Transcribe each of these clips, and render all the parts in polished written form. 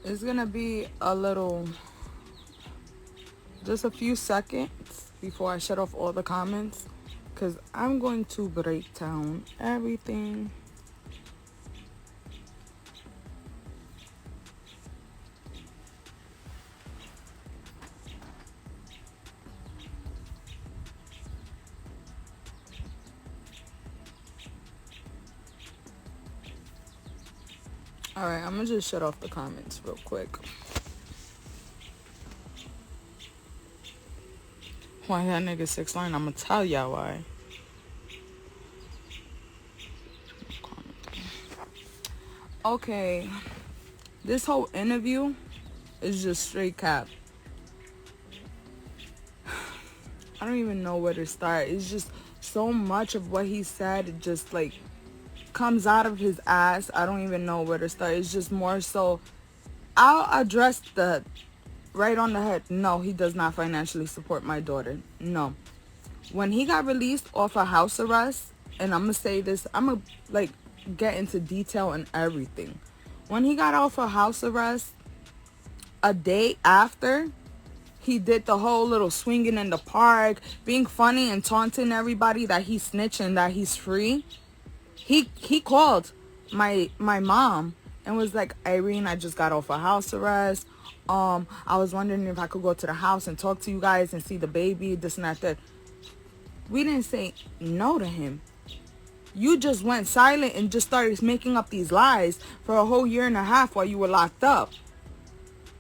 It's gonna be a little, just a few seconds before I shut off all the comments, because I'm going to break down everything. Alright, I'm gonna just shut off the comments real quick. Why that nigga 6ix9ine? I'm gonna tell y'all why. Okay, this whole interview is just straight cap. I don't even know where to start. It's just so much of what he said, it just like comes out of his ass. I don't even know where to start. It's just more so, I'll address the right on the head. No, he does not financially support my daughter. No. When he got released off of house arrest, and I'm gonna say this, I'm gonna like get into detail and everything. When he got off of house arrest, a day after, he did the whole little swinging in the park, being funny and taunting everybody that he's snitching, that he's free. He called my mom and was like, Irene, I just got off of house arrest. I was wondering if I could go to the house and talk to you guys and see the baby, this and that. We didn't say no to him. You just went silent and just started making up these lies for a whole year and a half while you were locked up,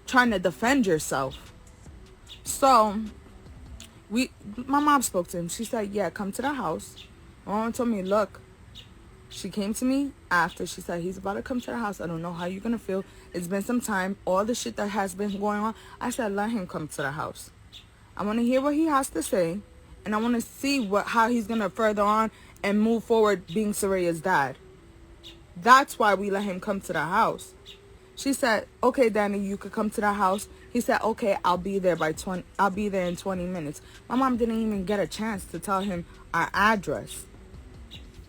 trying to defend yourself. So, my mom spoke to him. She said, yeah, come to the house. My mom told me, look, she came to me after. She said, he's about to come to the house. I don't know how you're going to feel. It's been some time. All the shit that has been going on. I said, let him come to the house. I want to hear what he has to say. And I want to see how he's going to further on and move forward being Soraya's dad. That's why we let him come to the house. She said, okay, Danny, you could come to the house. He said, okay, I'll be there in 20 minutes. My mom didn't even get a chance to tell him our address.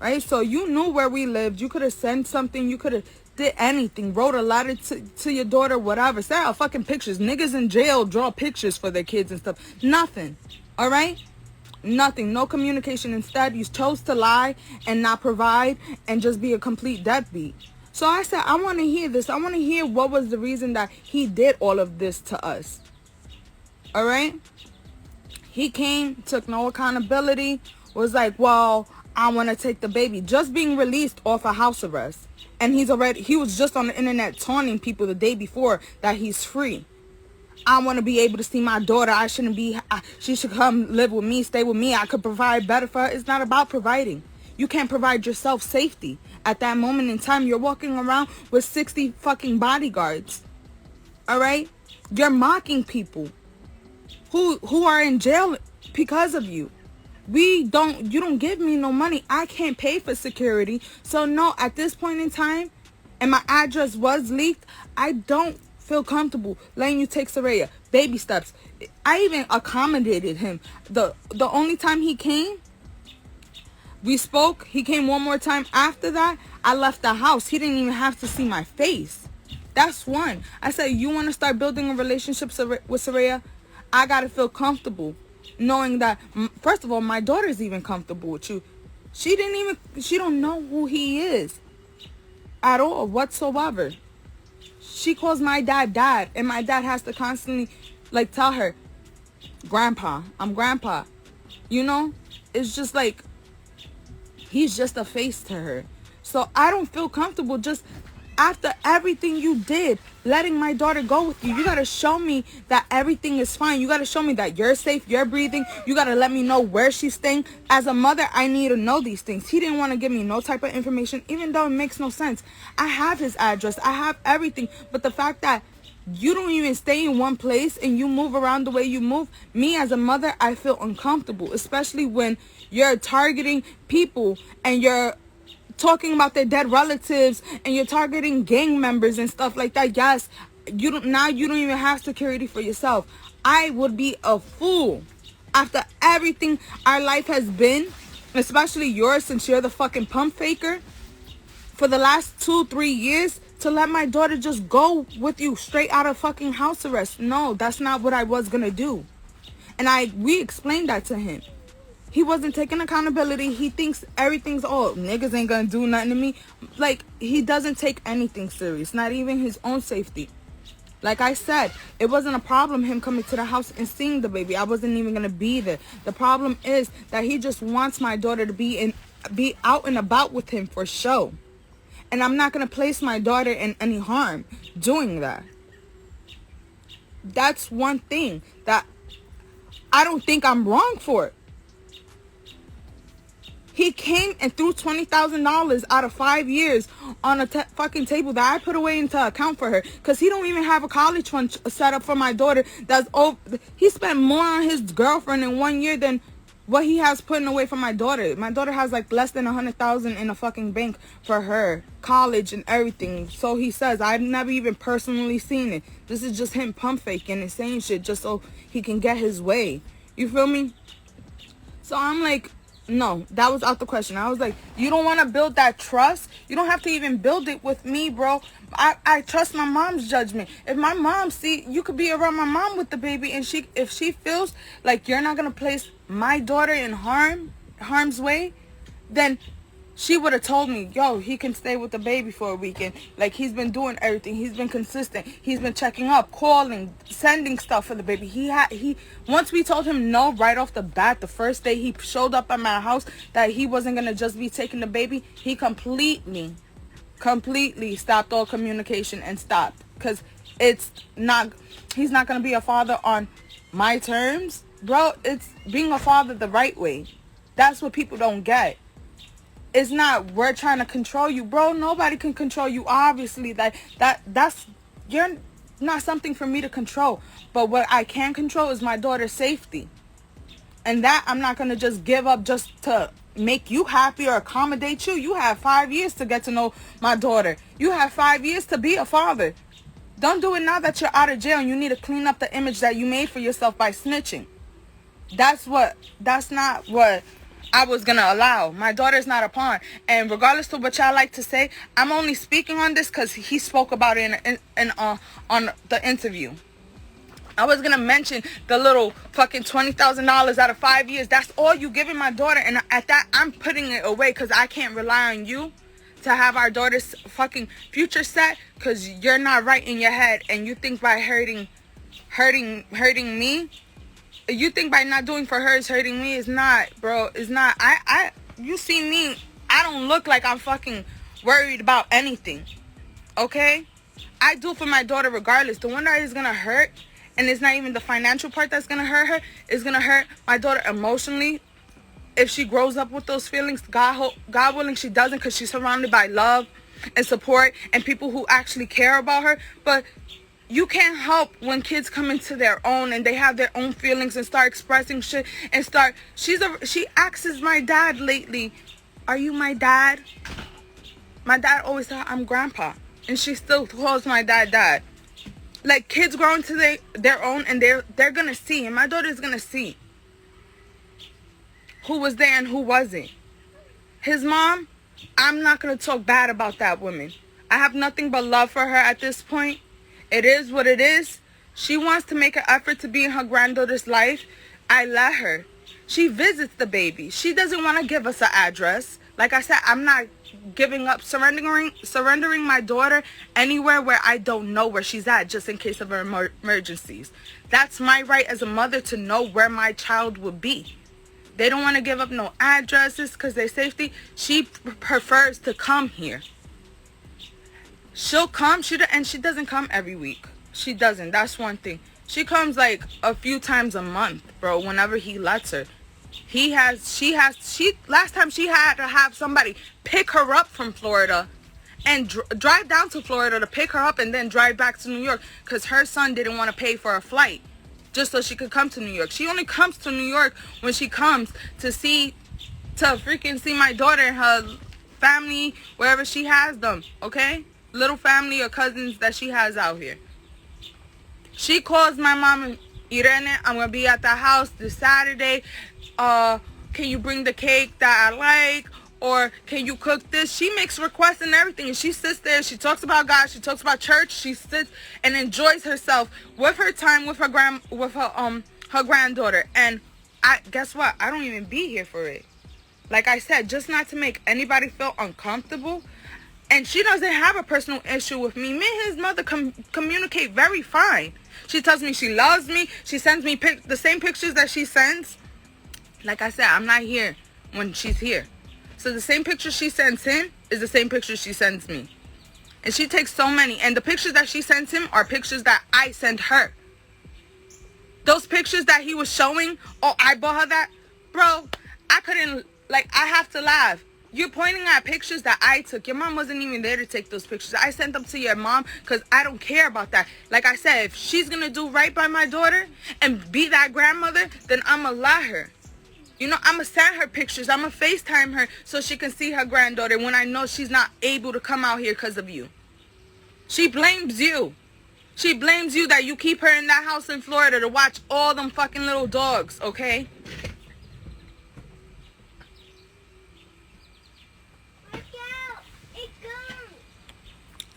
Right? So you knew where we lived. You could have sent something. You could have did anything. Wrote a letter to your daughter, whatever. Sent out fucking pictures. Niggas in jail draw pictures for their kids and stuff. Nothing. All right? Nothing. No communication. Instead, you chose to lie and not provide and just be a complete deadbeat. So I said, I want to hear this. I want to hear what was the reason that he did all of this to us. All right? He came, took no accountability, was like, well, I want to take the baby. Just being released off a house arrest. And he was just on the internet taunting people the day before that he's free. I want to be able to see my daughter. She should come live with me, stay with me. I could provide better for her. It's not about providing. You can't provide yourself safety. At that moment in time, you're walking around with 60 fucking bodyguards. All right? You're mocking people who are in jail because of you. You don't give me no money. I can't pay for security. So no, at this point in time, and my address was leaked, I don't feel comfortable letting you take Soraya. Baby steps. I even accommodated him. The only time he came, we spoke. He came one more time. After that, I left the house. He didn't even have to see my face. That's one. I said, you want to start building a relationship with Soraya? I got to feel comfortable knowing that, first of all, my daughter's even comfortable with you. She don't know who he is at all whatsoever. She calls my dad, and my dad has to constantly like tell her, grandpa, I'm grandpa. You know, it's just like he's just a face to her. So I don't feel comfortable just after everything you did, letting my daughter go with you. You got to show me that everything is fine. You got to show me that you're safe, you're breathing. You got to let me know where she's staying. As a mother, I need to know these things. He didn't want to give me no type of information, even though it makes no sense. I have his address. I have everything. But the fact that you don't even stay in one place and you move around the way you move, me as a mother, I feel uncomfortable, especially when you're targeting people and you're talking about their dead relatives and you're targeting gang members and stuff like that. Yes, you don't even have security for yourself. I would be a fool after everything our life has been, especially yours, since you're the fucking pump faker for the last 2-3 years, to let my daughter just go with you straight out of fucking house arrest. No, that's not what I was gonna do. And we explained that to him. He wasn't taking accountability. He thinks everything's, oh, niggas ain't gonna do nothing to me. Like, he doesn't take anything serious, not even his own safety. Like I said, it wasn't a problem him coming to the house and seeing the baby. I wasn't even gonna be there. The problem is that he just wants my daughter to be out and about with him for show. And I'm not gonna place my daughter in any harm doing that. That's one thing that I don't think I'm wrong for it. He came and threw $20,000 out of 5 years on a fucking table that I put away into account for her. Because he don't even have a college fund set up for my daughter. He spent more on his girlfriend in 1 year than what he has putting away for my daughter. My daughter has like less than $100,000 in a fucking bank for her college and everything. So he says, I've never even personally seen it. This is just him pump faking and saying shit just so he can get his way. You feel me? So I'm like, no, that was out the question. I was like, you don't want to build that trust? You don't have to even build it with me, bro. I trust my mom's judgment. If my mom, you could be around my mom with the baby, and if she feels like you're not going to place my daughter in harm's way, then she would have told me, yo, he can stay with the baby for a weekend. Like, he's been doing everything. He's been consistent. He's been checking up, calling, sending stuff for the baby. Once we told him no right off the bat, the first day he showed up at my house, that he wasn't going to just be taking the baby, he completely stopped all communication and stopped. Because he's not going to be a father on my terms. Bro, it's being a father the right way. That's what people don't get. It's not, we're trying to control you, bro. Nobody can control you, obviously. You're not something for me to control. But what I can control is my daughter's safety. And that I'm not going to just give up just to make you happy or accommodate you. You have 5 years to get to know my daughter. You have 5 years to be a father. Don't do it now that you're out of jail and you need to clean up the image that you made for yourself by snitching. That's not what I was going to allow. My daughter's not a pawn. And regardless of what y'all like to say, I'm only speaking on this because he spoke about it on the interview. I was going to mention the little fucking $20,000 out of 5 years. That's all you giving my daughter. And at that, I'm putting it away because I can't rely on you to have our daughter's fucking future set, because you're not right in your head. And you think by hurting me, you think by not doing for her is hurting me. It's not, bro. It's not. You see me, I don't look like I'm fucking worried about anything. Okay? I do for my daughter regardless. The one that is going to hurt, and it's not even the financial part that's going to hurt her, is going to hurt my daughter emotionally. If she grows up with those feelings, God willing she doesn't, because she's surrounded by love and support and people who actually care about her. But you can't help when kids come into their own and they have their own feelings and start expressing shit and she asks my dad lately, are you my dad? My dad always thought I'm grandpa, and she still calls my dad. Like, kids grow into their own, and they're gonna see, and my daughter's gonna see who was there and who wasn't. His mom, I'm not gonna talk bad about that woman. I have nothing but love for her at this point. It is what it is. She wants to make an effort to be in her granddaughter's life. I let her. She visits the baby. She doesn't want to give us an address. Like I said, I'm not giving up, surrendering my daughter anywhere where I don't know where she's at, just in case of emergencies. That's my right as a mother to know where my child will be. They don't want to give up no addresses because their safety. She prefers to come here. She'll come, and she doesn't come every week. She doesn't. That's one thing. She comes like a few times a month, bro, whenever he lets her. Last time she had to have somebody pick her up from Florida and drive down to Florida to pick her up and then drive back to New York because her son didn't want to pay for a flight just so she could come to New York. She only comes to New York when she comes to freaking see my daughter and her family, wherever she has them, okay? Little family or cousins that she has out here. She calls my mom and Irene, I'm going to be at the house this Saturday. Can you bring the cake that I like? or can you cook this? She makes requests and everything, and she sits there, she talks about God, she talks about church, she sits and enjoys herself with her time with her granddaughter. And guess what? I don't even be here for it. Like I said, just not to make anybody feel uncomfortable. And she doesn't have a personal issue with me. Me and his mother communicate very fine. She tells me she loves me. She sends me the same pictures that she sends. Like I said, I'm not here when she's here. So the same picture she sends him is the same picture she sends me. And she takes so many. And the pictures that she sends him are pictures that I send her. Those pictures that he was showing, oh, I bought her that. Bro, I couldn't, I have to laugh. You're pointing at pictures that I took. Your mom wasn't even there to take those pictures. I sent them to your mom because I don't care about that. Like I said, if she's going to do right by my daughter and be that grandmother, then I'm going to let her. You know, I'm going to send her pictures. I'm going to FaceTime her so she can see her granddaughter when I know she's not able to come out here because of you. She blames you. She blames you that you keep her in that house in Florida to watch all them fucking little dogs, okay?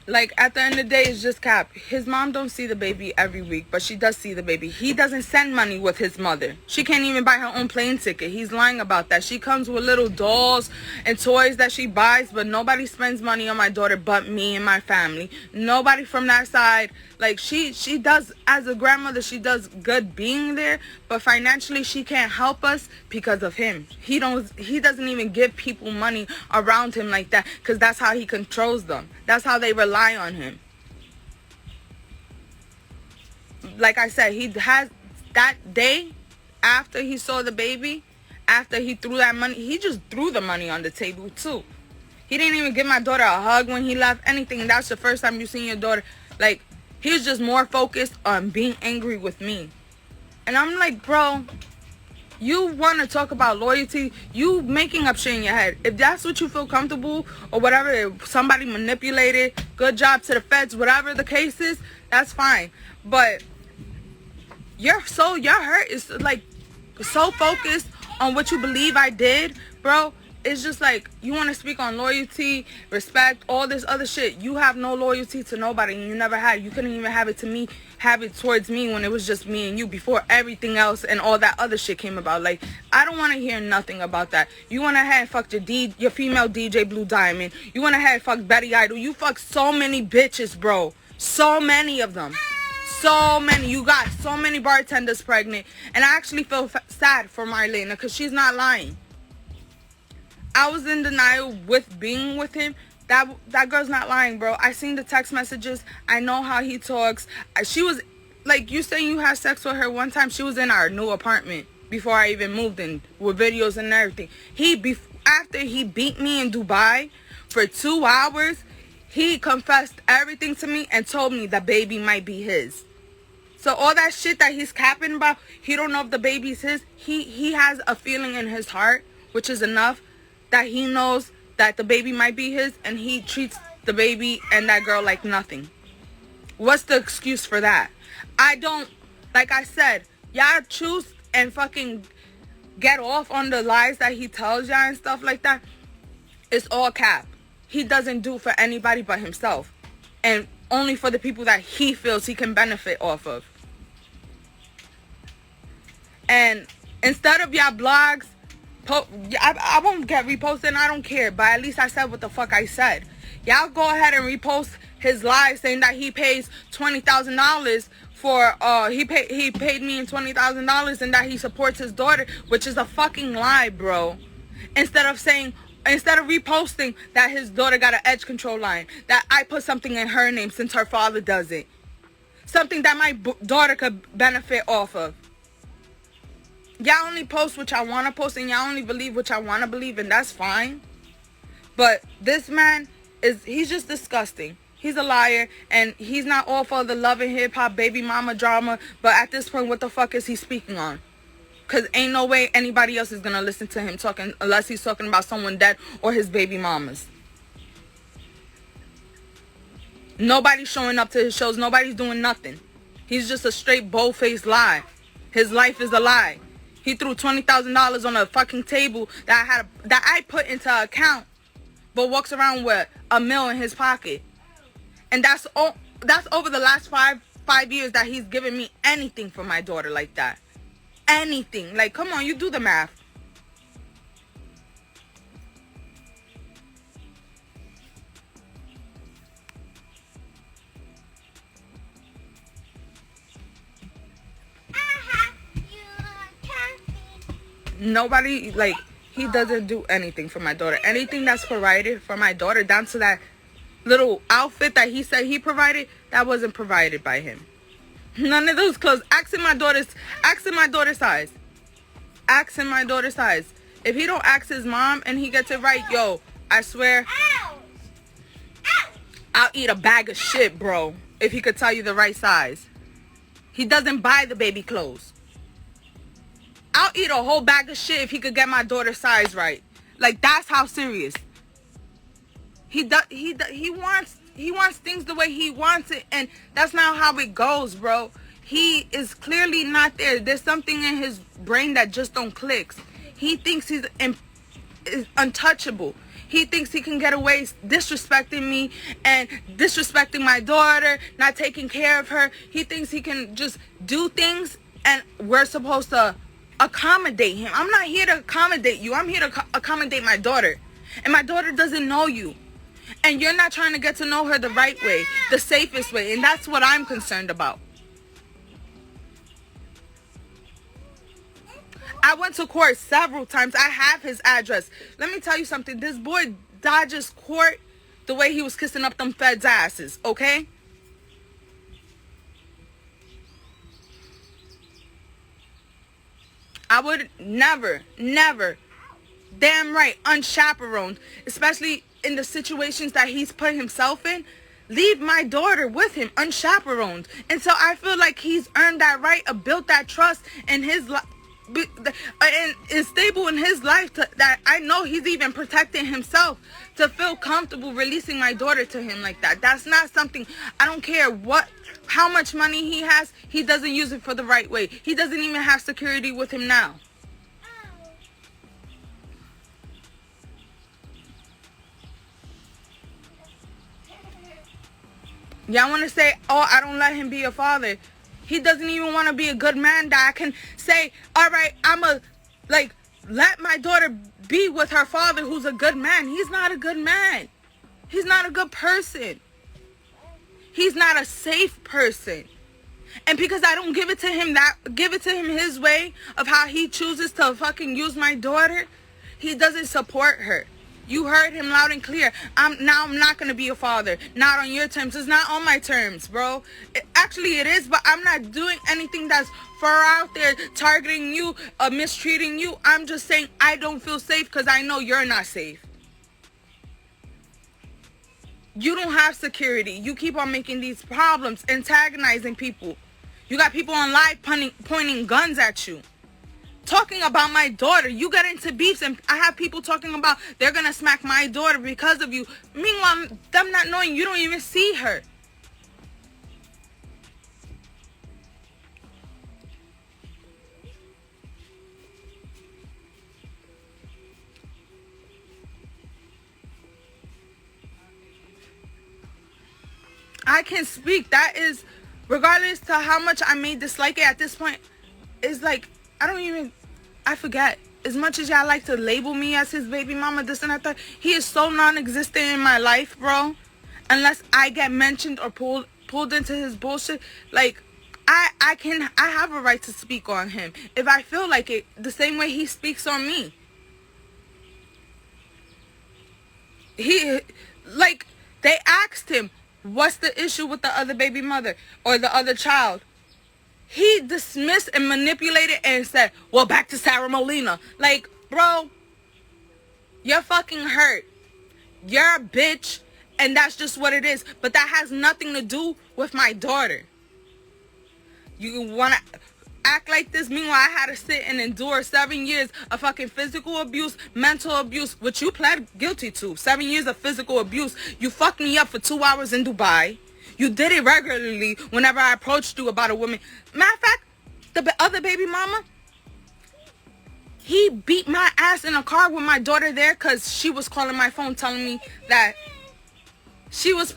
Like, at the end of the day, it's just cap. His mom don't see the baby every week, but she does see the baby. He doesn't send money with his mother. She can't even buy her own plane ticket. He's lying about that. She comes with little dolls and toys that she buys, but nobody spends money on my daughter but me and my family. Nobody from that side. Like, she does, as a grandmother, she does good being there, but financially she can't help us because of him. He doesn't even give people money around him like that because that's how he controls them. That's how they rely on him. Like I said, he has that day after he saw the baby, after he threw that money, he just threw the money on the table too. He didn't even give my daughter a hug when he left, anything. That's the first time you seen your daughter. Like, he was just more focused on being angry with me. And I'm like, bro, you want to talk about loyalty, you making up shit in your head. If that's what you feel comfortable or whatever, if somebody manipulated, good job to the feds, whatever the case is, that's fine. But your hurt is like so focused on what you believe I did, bro. It's just like, you want to speak on loyalty, respect, all this other shit. You have no loyalty to nobody, and you never had. You couldn't even have it towards me when it was just me and you, before everything else and all that other shit came about. Like, I don't want to hear nothing about that. You went ahead and fucked your female DJ Blue Diamond. You went ahead and fucked Betty Idol. You fucked so many bitches, bro. So many of them. So many. You got so many bartenders pregnant. And I actually feel sad for Marlena because she's not lying. I was in denial with being with him. That girl's not lying, bro. I seen the text messages. I know how he talks. She was, like, you saying you had sex with her one time. She was in our new apartment before I even moved in, with videos and everything. After he beat me in Dubai for 2 hours, he confessed everything to me and told me the baby might be his. So all that shit that he's capping about, he don't know if the baby's his. He has a feeling in his heart, which is enough, that he knows that the baby might be his, and he treats the baby and that girl like nothing. What's the excuse for that? I don't, like I said, y'all choose and fucking get off on the lies that he tells y'all and stuff like that. It's all cap. He doesn't do for anybody but himself, and only for the people that he feels he can benefit off of. And instead of y'all blogs, I won't get reposted, I don't care, but at least I said what the fuck I said. Y'all go ahead and repost his live saying that he pays $20,000 for he paid me $20,000 and that he supports his daughter, which is a fucking lie, bro. Instead of reposting that his daughter got an edge control line, that I put something in her name since her father doesn't, something that my daughter could benefit off of. Y'all only post what y'all want to post, and y'all only believe what y'all want to believe, and that's fine. But this man, he's just disgusting. He's a liar, and he's not all for the love and hip-hop baby mama drama, but at this point, what the fuck is he speaking on? Because ain't no way anybody else is going to listen to him talking, unless he's talking about someone dead or his baby mamas. Nobody's showing up to his shows. Nobody's doing nothing. He's just a straight bold-faced lie. His life is a lie. He threw $20,000 on a fucking table that I put into an account, but walks around with $1 million in his pocket. And that's over the last five years that he's given me anything for my daughter like that. Anything. Like, come on, you do the math. Nobody, like, he doesn't do anything for my daughter. Anything that's provided for my daughter, down to that little outfit that he said he provided, that wasn't provided by him. None of those clothes. Asking my daughter's size. Asking my daughter's size. If he don't ask his mom and he gets it right, yo, I swear, I'll eat a bag of shit, bro, if he could tell you the right size. He doesn't buy the baby clothes. I'll eat a whole bag of shit if he could get my daughter's size right. Like, that's how serious. He wants things the way he wants it, and that's not how it goes, bro. He is clearly not there. There's something in his brain that just don't click. He thinks he's untouchable. He thinks he can get away disrespecting me and disrespecting my daughter, not taking care of her. He thinks he can just do things, and we're supposed to accommodate him. I'm not here to accommodate you. I'm here to accommodate my daughter. And my daughter doesn't know you. And you're not trying to get to know her the right way, the safest way. And that's what I'm concerned about. I went to court several times. I have his address. Let me tell you something. This boy dodges court the way he was kissing up them feds' asses, okay? I would never, damn right, unchaperoned, especially in the situations that he's put himself in, leave my daughter with him unchaperoned. And so I feel like he's earned that right, built that trust in his life, and is stable in his life, that I know he's even protecting himself to feel comfortable releasing my daughter to him like that. That's not something, I don't care how much money he has, he doesn't use it for the right way. He doesn't even have security with him now. Y'all want to say, oh, I don't let him be a father. He doesn't even want to be a good man that I can say, all right, let my daughter be with her father who's a good man. He's not a good man. He's not a good person. He's not a safe person. And because I don't give it to him his way of how he chooses to fucking use my daughter, he doesn't support her. You heard him loud and clear. I'm not going to be a father. Not on your terms. It's not on my terms, bro. Actually, it is, but I'm not doing anything that's far out there targeting you, mistreating you. I'm just saying I don't feel safe because I know you're not safe. You don't have security. You keep on making these problems, antagonizing people. You got people on live pointing guns at you. Talking about my daughter. You get into beefs, and I have people talking about they're going to smack my daughter because of you. Meanwhile, them not knowing you don't even see her. I can speak. That is, regardless to how much I may dislike it at this point, it's like, I forget. As much as y'all like to label me as his baby mama, this and that, he is so non-existent in my life, bro. Unless I get mentioned or pulled into his bullshit. Like, I have a right to speak on him if I feel like it, the same way he speaks on me. They asked him, what's the issue with the other baby mother or the other child? He dismissed and manipulated and said, well, back to Sara Molina. Like, bro, you're fucking hurt. You're a bitch, and that's just what it is. But that has nothing to do with my daughter. You want to act like this? Meanwhile, I had to sit and endure 7 years of fucking physical abuse, mental abuse, which you pled guilty to. 7 years of physical abuse. You fucked me up for 2 hours in Dubai. You did it regularly whenever I approached you about a woman. Matter of fact, the other baby mama, He beat my ass in a car with my daughter there because she was calling my phone telling me that she was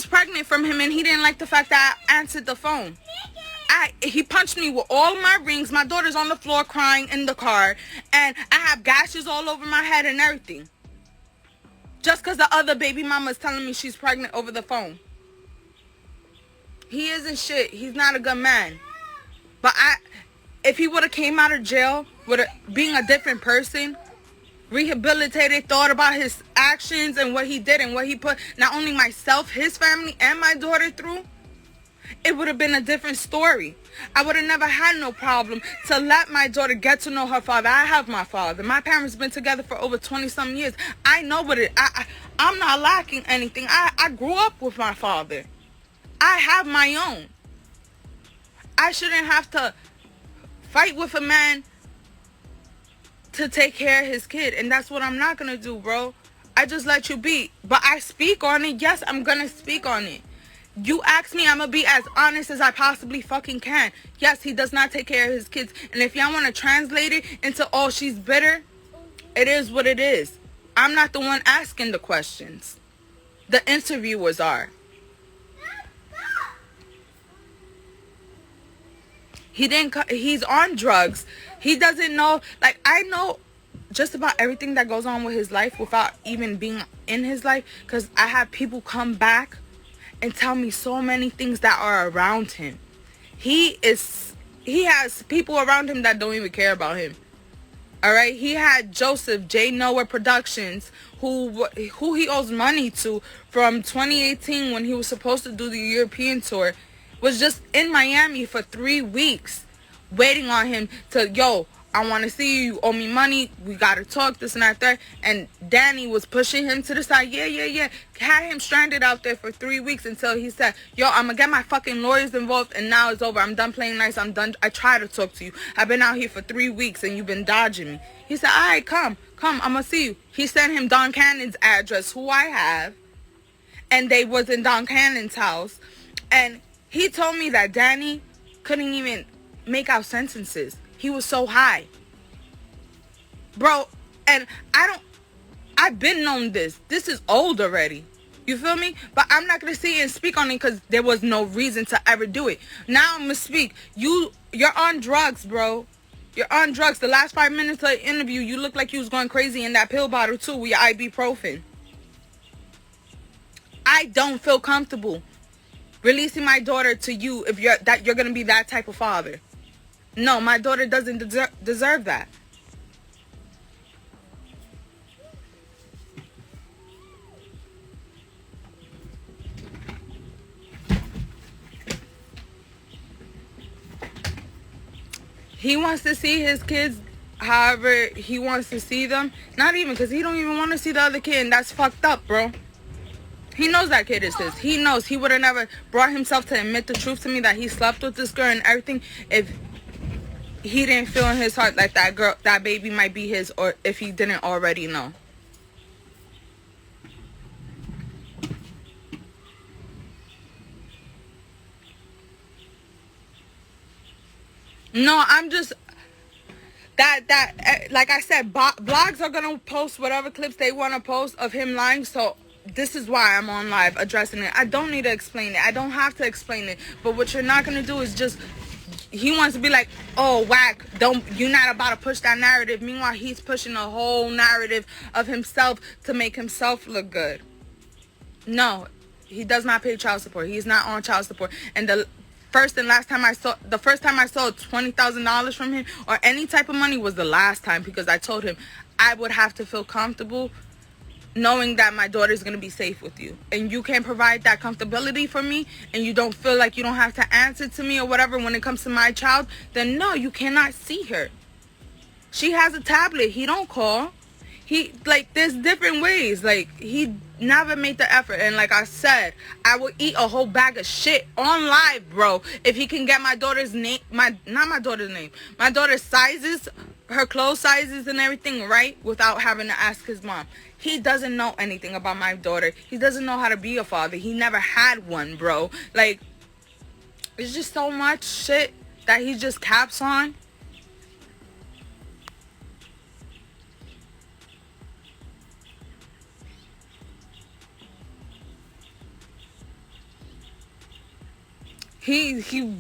pregnant from him, and he didn't like the fact that I answered the phone. He punched me with all my rings. My daughter's on the floor crying in the car, and I have gashes all over my head and everything. Just because the other baby mama is telling me she's pregnant over the phone. He isn't shit. He's not a good man. But if he would have came out of jail being a different person, rehabilitated, thought about his actions and what he did and what he put not only myself, his family, and my daughter through, it would have been a different story. I would have never had no problem to let my daughter get to know her father. I have my father. My parents been together for over 20-some years. I know what I'm not lacking anything. I grew up with my father. I have my own. I shouldn't have to fight with a man to take care of his kid, and that's what I'm not gonna do, bro. I just let you be. But I speak on it. Yes, I'm gonna speak on it. You ask me, I'm gonna be as honest as I possibly fucking can. Yes, he does not take care of his kids. And if y'all want to translate it into, oh, she's bitter, it is what it is. I'm not the one asking the questions. The interviewers are. He's on drugs. He doesn't know, like, I know just about everything that goes on with his life without even being in his life, because I have people come back and tell me so many things that are around him. He has people around him that don't even care about him. All right, he had Joseph J. Noah Productions, who he owes money to from 2018 when he was supposed to do the European tour, was just in Miami for 3 weeks, waiting on him to, yo, I want to see you. You owe me money. We got to talk, this and that. And Danny was pushing him to the side. Yeah. Had him stranded out there for 3 weeks until he said, yo, I'm going to get my fucking lawyers involved, and now it's over. I'm done playing nice. I'm done. I try to talk to you. I've been out here for 3 weeks, and you've been dodging me. He said, all right, come. I'm going to see you. He sent him Don Cannon's address, who I have. And they was in Don Cannon's house. And he told me that Danny couldn't even make out sentences. He was so high. Bro, and I've been known this. This is old already. You feel me? But I'm not going to sit and speak on it because there was no reason to ever do it. Now I'm going to speak. You're on drugs, bro. You're on drugs. The last 5 minutes of the interview, you look like you was going crazy in that pill bottle too with your ibuprofen. I don't feel comfortable releasing my daughter to you if you're going to be that type of father. No, my daughter doesn't deserve that. He wants to see his kids however he wants to see them. Not even, because he don't even want to see the other kid, and that's fucked up, bro. He knows that kid is his. He knows. He would have never brought himself to admit the truth to me that he slept with this girl and everything if he didn't feel in his heart like that baby might be his, or if he didn't already know. No, I'm just like I said, blogs are gonna post whatever clips they want to post of him lying. So this is why I'm on live addressing it. I don't need to explain it. I don't have to explain it. But what you're not gonna do is just, he wants to be like, oh, whack, you're not about to push that narrative. Meanwhile, he's pushing a whole narrative of himself to make himself look good. No, he does not pay child support. He's not on child support. And the first time I saw $20,000 from him or any type of money was the last time, because I told him I would have to feel comfortable knowing that my daughter is going to be safe with you, and you can't provide that comfortability for me, and you don't feel like you don't have to answer to me or whatever when it comes to my child, then no, you cannot see her. She has a tablet. He don't call. There's different ways. He never made the effort. And like I said, I would eat a whole bag of shit on live, bro, if he can get my daughter's name, my daughter's sizes, her clothes sizes and everything right without having to ask his mom. He doesn't know anything about my daughter. He doesn't know how to be a father. He never had one, bro. It's just so much shit that he just caps on. He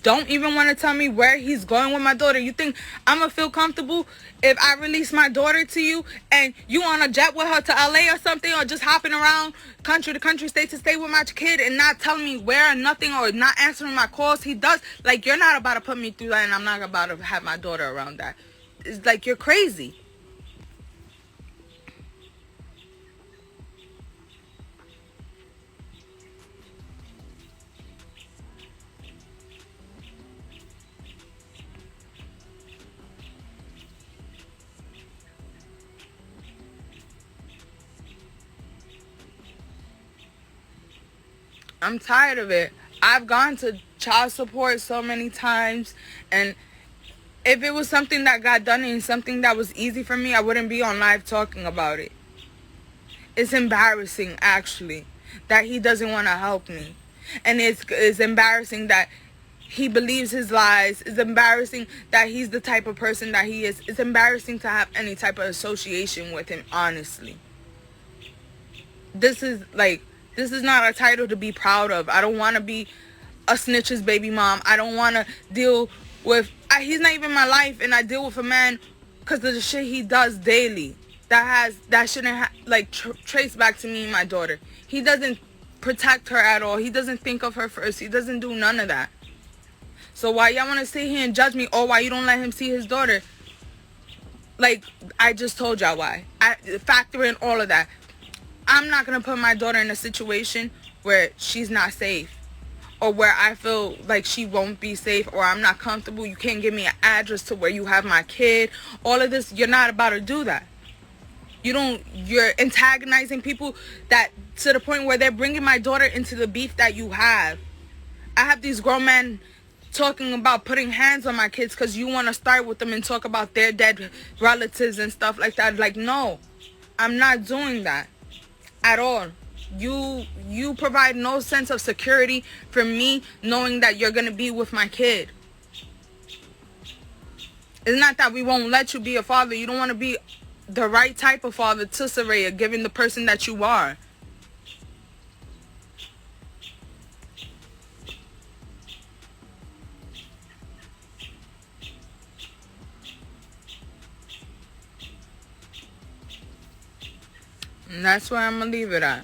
don't even want to tell me where he's going with my daughter. You think I'm gonna feel comfortable if I release my daughter to you and you on a jet with her to LA or something, or just hopping around country to country, state to state with my kid and not telling me where or nothing, or not answering my calls? He does. Like, you're not about to put me through that, and I'm not about to have my daughter around that. It's like, you're crazy. I'm tired of it. I've gone to child support so many times, and if it was something that got done and something that was easy for me, I wouldn't be on live talking about it. It's embarrassing, actually, that he doesn't want to help me. And it's embarrassing that he believes his lies. It's embarrassing that he's the type of person that he is. It's embarrassing to have any type of association with him, honestly. This is not a title to be proud of. I don't want to be a snitch's baby mom. I don't want to deal with... he's not even my life, and I deal with a man because of the shit he does daily. That shouldn't trace back to me and my daughter. He doesn't protect her at all. He doesn't think of her first. He doesn't do none of that. So why y'all want to sit here and judge me? Or why you don't let him see his daughter? Like, I just told y'all why. I factor in all of that. I'm not going to put my daughter in a situation where she's not safe, or where I feel like she won't be safe, or I'm not comfortable. You can't give me an address to where you have my kid. All of this, you're not about to do that. You're antagonizing people that to the point where they're bringing my daughter into the beef that you have. I have these grown men talking about putting hands on my kids because you want to start with them and talk about their dead relatives and stuff like that. Like, no, I'm not doing that at all. You provide no sense of security for me knowing that you're going to be with my kid. It's not that we won't let you be a father. You don't want to be the right type of father to Saraya, given the person that you are. And that's where I'm going to leave it at.